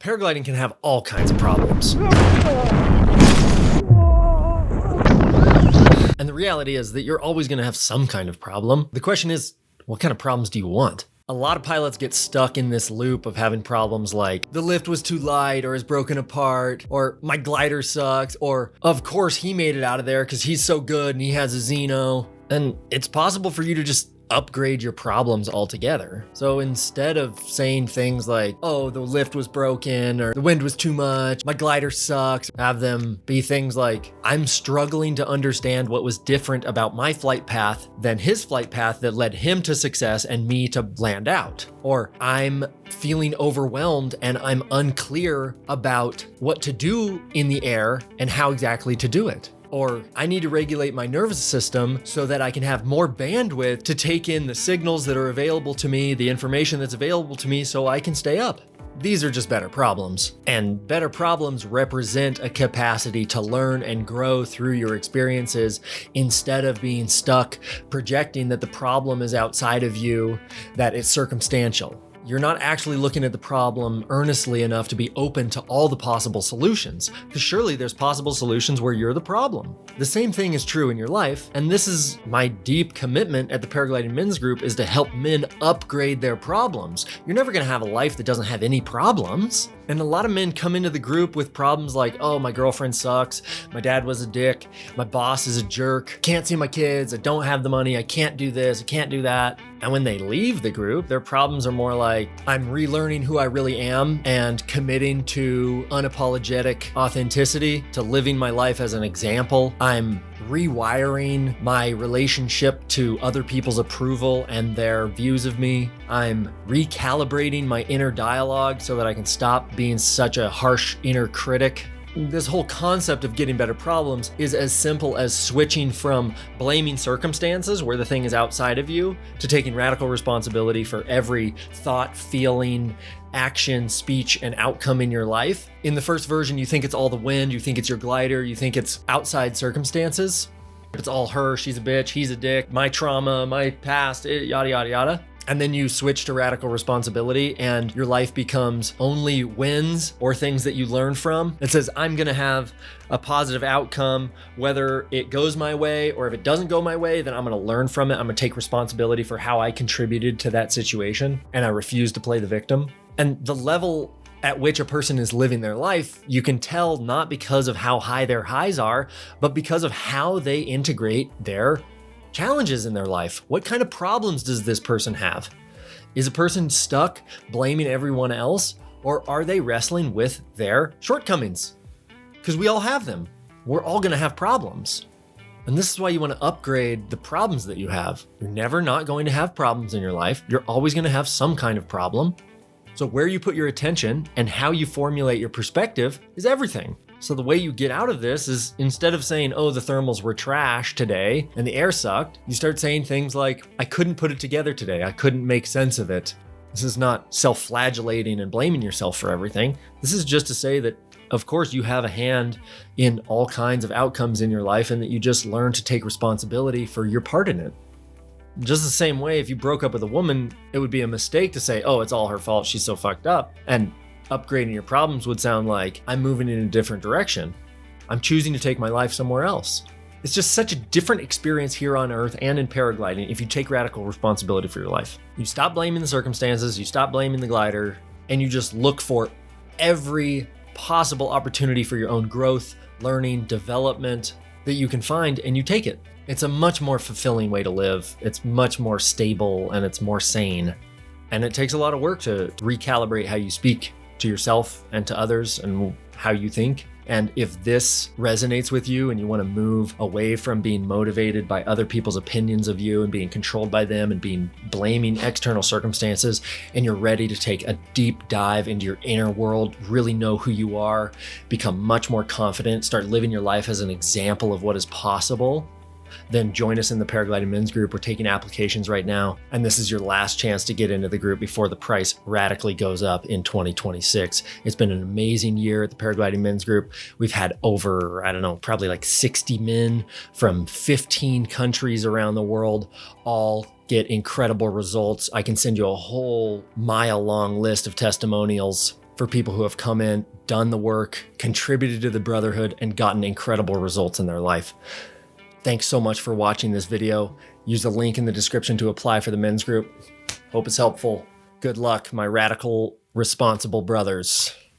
Paragliding can have all kinds of problems. And the reality is that you're always going to have some kind of problem. The question is, what kind of problems do you want? A lot of pilots get stuck in this loop of having problems like the lift was too light or is broken apart or my glider sucks or of course he made it out of there because he's so good and he has a Xeno. And it's possible for you to just upgrade your problems altogether. So instead of saying things like, oh, the lift was broken or the wind was too much, my glider sucks, have them be things like, I'm struggling to understand what was different about my flight path than his flight path that led him to success and me to land out. Or I'm feeling overwhelmed and I'm unclear about what to do in the air and how exactly to do it. Or I need to regulate my nervous system so that I can have more bandwidth to take in the signals that are available to me, the information that's available to me so I can stay up. These are just better problems. And better problems represent a capacity to learn and grow through your experiences instead of being stuck projecting that the problem is outside of you, that it's circumstantial. You're not actually looking at the problem earnestly enough to be open to all the possible solutions, because surely there's possible solutions where you're the problem. The same thing is true in your life, and this is my deep commitment at the Paragliding Men's Group is to help men upgrade their problems. You're never gonna have a life that doesn't have any problems. And a lot of men come into the group with problems like, oh, my girlfriend sucks, my dad was a dick, my boss is a jerk, can't see my kids, I don't have the money, I can't do this, I can't do that. And when they leave the group, their problems are more like, I'm relearning who I really am and committing to unapologetic authenticity, to living my life as an example. I'm rewiring my relationship to other people's approval and their views of me. I'm recalibrating my inner dialogue so that I can stop being such a harsh inner critic. This whole concept of getting better problems is as simple as switching from blaming circumstances where the thing is outside of you to taking radical responsibility for every thought, feeling, action, speech, and outcome in your life. In the first version, you think it's all the wind, you think it's your glider, you think it's outside circumstances. It's all her, she's a bitch, he's a dick, my trauma, my past, yada, yada, yada. And then you switch to radical responsibility and your life becomes only wins or things that you learn from. It says, I'm gonna have a positive outcome, whether it goes my way or if it doesn't go my way, then I'm gonna learn from it. I'm gonna take responsibility for how I contributed to that situation. And I refuse to play the victim. And the level at which a person is living their life, you can tell not because of how high their highs are, but because of how they integrate their challenges in their life. What kind of problems does this person have? Is a person stuck blaming everyone else, or are they wrestling with their shortcomings? Because we all have them. We're all gonna have problems. And this is why you want to upgrade the problems that you have. You're never not going to have problems in your life. You're always gonna have some kind of problem. So where you put your attention and how you formulate your perspective is everything. So the way you get out of this is instead of saying, oh, the thermals were trash today and the air sucked, you start saying things like, I couldn't put it together today. I couldn't make sense of it. This is not self-flagellating and blaming yourself for everything. This is just to say that, of course, you have a hand in all kinds of outcomes in your life and that you just learn to take responsibility for your part in it. Just the same way, if you broke up with a woman, it would be a mistake to say, oh, it's all her fault, she's so fucked up. And upgrading your problems would sound like, I'm moving in a different direction. I'm choosing to take my life somewhere else. It's just such a different experience here on Earth and in paragliding if you take radical responsibility for your life. You stop blaming the circumstances, you stop blaming the glider, and you just look for every possible opportunity for your own growth, learning, development that you can find, and you take it. It's a much more fulfilling way to live. It's much more stable and it's more sane. And it takes a lot of work to recalibrate how you speak to yourself and to others and how you think. And if this resonates with you and you want to move away from being motivated by other people's opinions of you and being controlled by them and being blaming external circumstances, and you're ready to take a deep dive into your inner world, really know who you are, become much more confident, start living your life as an example of what is possible, then join us in the Paragliding Men's Group. We're taking applications right now, and this is your last chance to get into the group before the price radically goes up in 2026. It's been an amazing year at the Paragliding Men's Group. We've had over, probably like 60 men from 15 countries around the world all get incredible results. I can send you a whole mile-long list of testimonials. for people who have come in, done the work, contributed to the brotherhood, and gotten incredible results in their life. Thanks so much for watching this video. Use the link in the description to apply for the men's group. Hope it's helpful. Good luck, my radical, responsible brothers.